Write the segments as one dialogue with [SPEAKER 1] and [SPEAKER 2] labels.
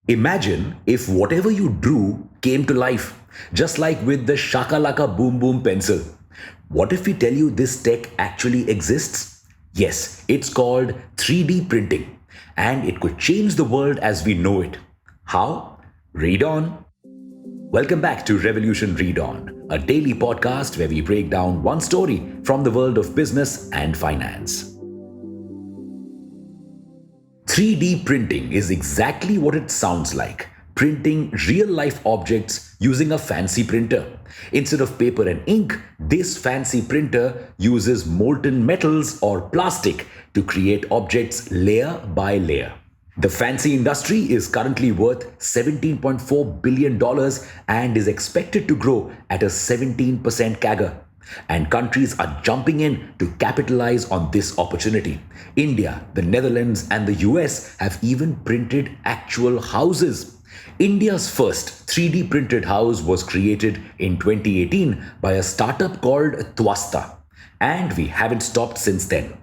[SPEAKER 1] Imagine if whatever you drew came to life, just like with the Shakalaka Boom Boom pencil. What if we tell you this tech actually exists? Yes, it's called 3D printing, and it could change the world as we know it. How? Read on. Welcome back to Revolution Read On, a daily podcast where we break down one story from the world of business and finance. 3D printing is exactly what it sounds like, printing real life objects using a fancy printer. Instead of paper and ink, this fancy printer uses molten metals or plastic to create objects layer by layer. The fancy industry is currently worth $17.4 billion dollars and is expected to grow at a 17% CAGR. And countries are jumping in to capitalize on this opportunity. India, the Netherlands, and the US have even printed actual houses. India's first 3D printed house was created in 2018 by a startup called Twasta, and we haven't stopped since then.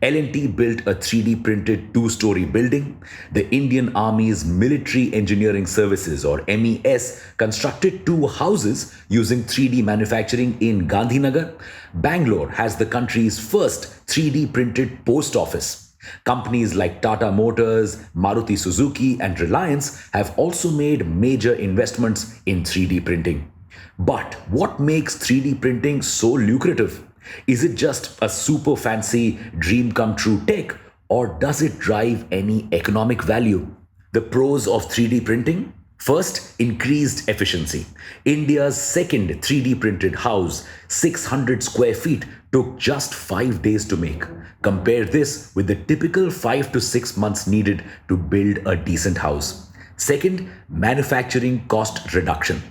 [SPEAKER 1] L&T built a 3D printed two-story building. The Indian Army's Military Engineering Services or MES constructed two houses using 3D manufacturing in Gandhinagar. Bangalore has the country's first 3D printed post office. Companies like Tata Motors, Maruti Suzuki, and Reliance have also made major investments in 3D printing. But what makes 3D printing so lucrative? Is it just a super fancy dream come true tech, or does it drive any economic value? The pros of 3D printing? First, increased efficiency. India's second 3D printed house, 600 square feet, took just 5 days to make. Compare this with the typical 5 to 6 months needed to build a decent house. Second, manufacturing cost reduction.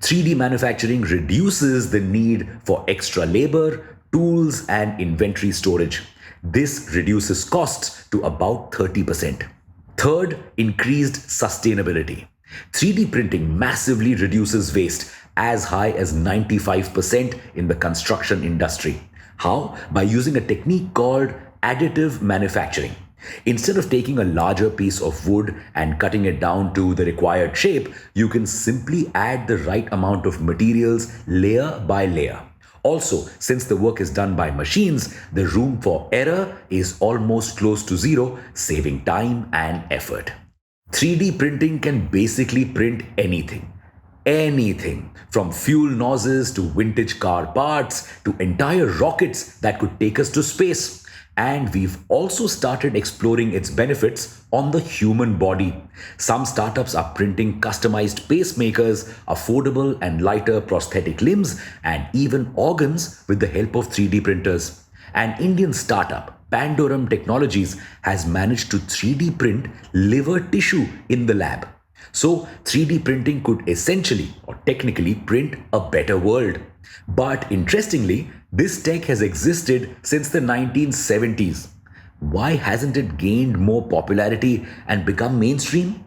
[SPEAKER 1] 3D manufacturing reduces the need for extra labor, tools, and inventory storage. This reduces costs to about 30%. Third, increased sustainability. 3D printing massively reduces waste as high as 95% in the construction industry. How? By using a technique called additive manufacturing. Instead of taking a larger piece of wood and cutting it down to the required shape, you can simply add the right amount of materials layer by layer. Also, since the work is done by machines, the room for error is almost close to zero, saving time and effort. 3D printing can basically print anything. Anything from fuel nozzles to vintage car parts to entire rockets that could take us to space. And we've also started exploring its benefits on the human body. Some startups are printing customized pacemakers, affordable and lighter prosthetic limbs, and even organs with the help of 3D printers. An Indian startup, Pandorum Technologies, has managed to 3D print liver tissue in the lab. So, 3D printing could essentially or technically print a better world. But interestingly, this tech has existed since the 1970s. Why hasn't it gained more popularity and become mainstream?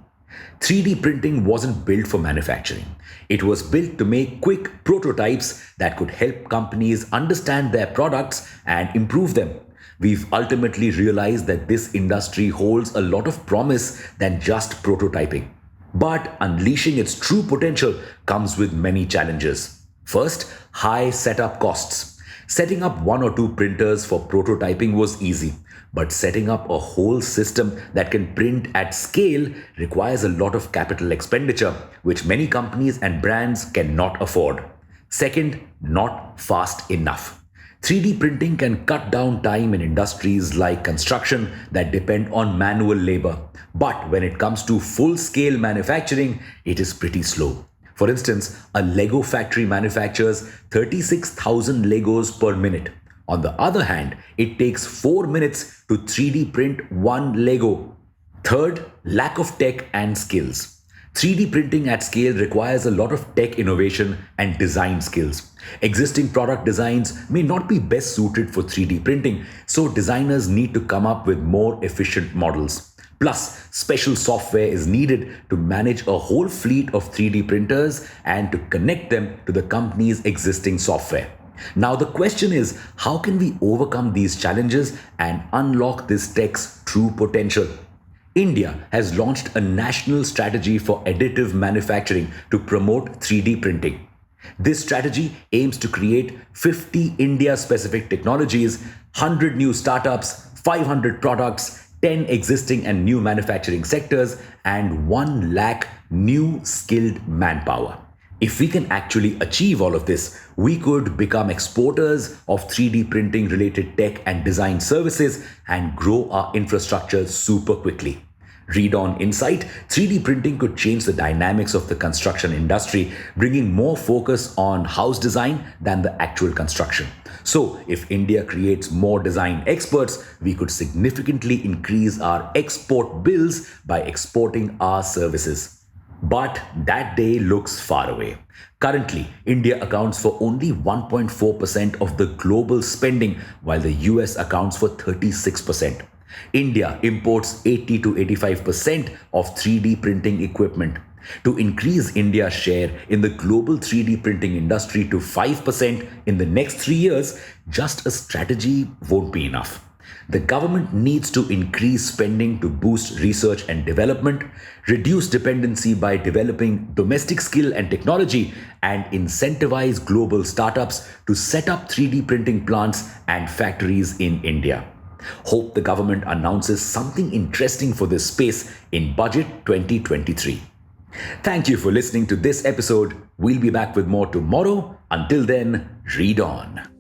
[SPEAKER 1] 3D printing wasn't built for manufacturing. It was built to make quick prototypes that could help companies understand their products and improve them. We've ultimately realized that this industry holds a lot of promise than just prototyping. But unleashing its true potential comes with many challenges. First, high setup costs. Setting up one or two printers for prototyping was easy, but setting up a whole system that can print at scale requires a lot of capital expenditure, which many companies and brands cannot afford. Second, not fast enough. 3D printing can cut down time in industries like construction that depend on manual labor. But when it comes to full scale manufacturing, it is pretty slow. For instance, a Lego factory manufactures 36,000 Legos per minute. On the other hand, it takes 4 minutes to 3D print one Lego. Third, lack of tech and skills. 3D printing at scale requires a lot of tech innovation and design skills. Existing product designs may not be best suited for 3D printing, so designers need to come up with more efficient models. Plus, special software is needed to manage a whole fleet of 3D printers and to connect them to the company's existing software. Now, the question is, how can we overcome these challenges and unlock this tech's true potential? India has launched a national strategy for additive manufacturing to promote 3D printing. This strategy aims to create 50 India specific technologies, 100 new startups, 500 products, 10 existing and new manufacturing sectors, and 1 lakh new skilled manpower. If we can actually achieve all of this, we could become exporters of 3D printing related tech and design services and grow our infrastructure super quickly. ReadOn Insight, 3D printing could change the dynamics of the construction industry, bringing more focus on house design than the actual construction. So, if India creates more design experts, we could significantly increase our export bills by exporting our services. But that day looks far away. Currently, India accounts for only 1.4% of the global spending, while the US accounts for 36%. India imports 80 to 85% of 3D printing equipment. To increase India's share in the global 3D printing industry to 5% in the next 3 years, just a strategy won't be enough. The government needs to increase spending to boost research and development, reduce dependency by developing domestic skill and technology, and incentivize global startups to set up 3D printing plants and factories in India. Hope the government announces something interesting for this space in Budget 2023. Thank you for listening to this episode. We'll be back with more tomorrow. Until then, read on.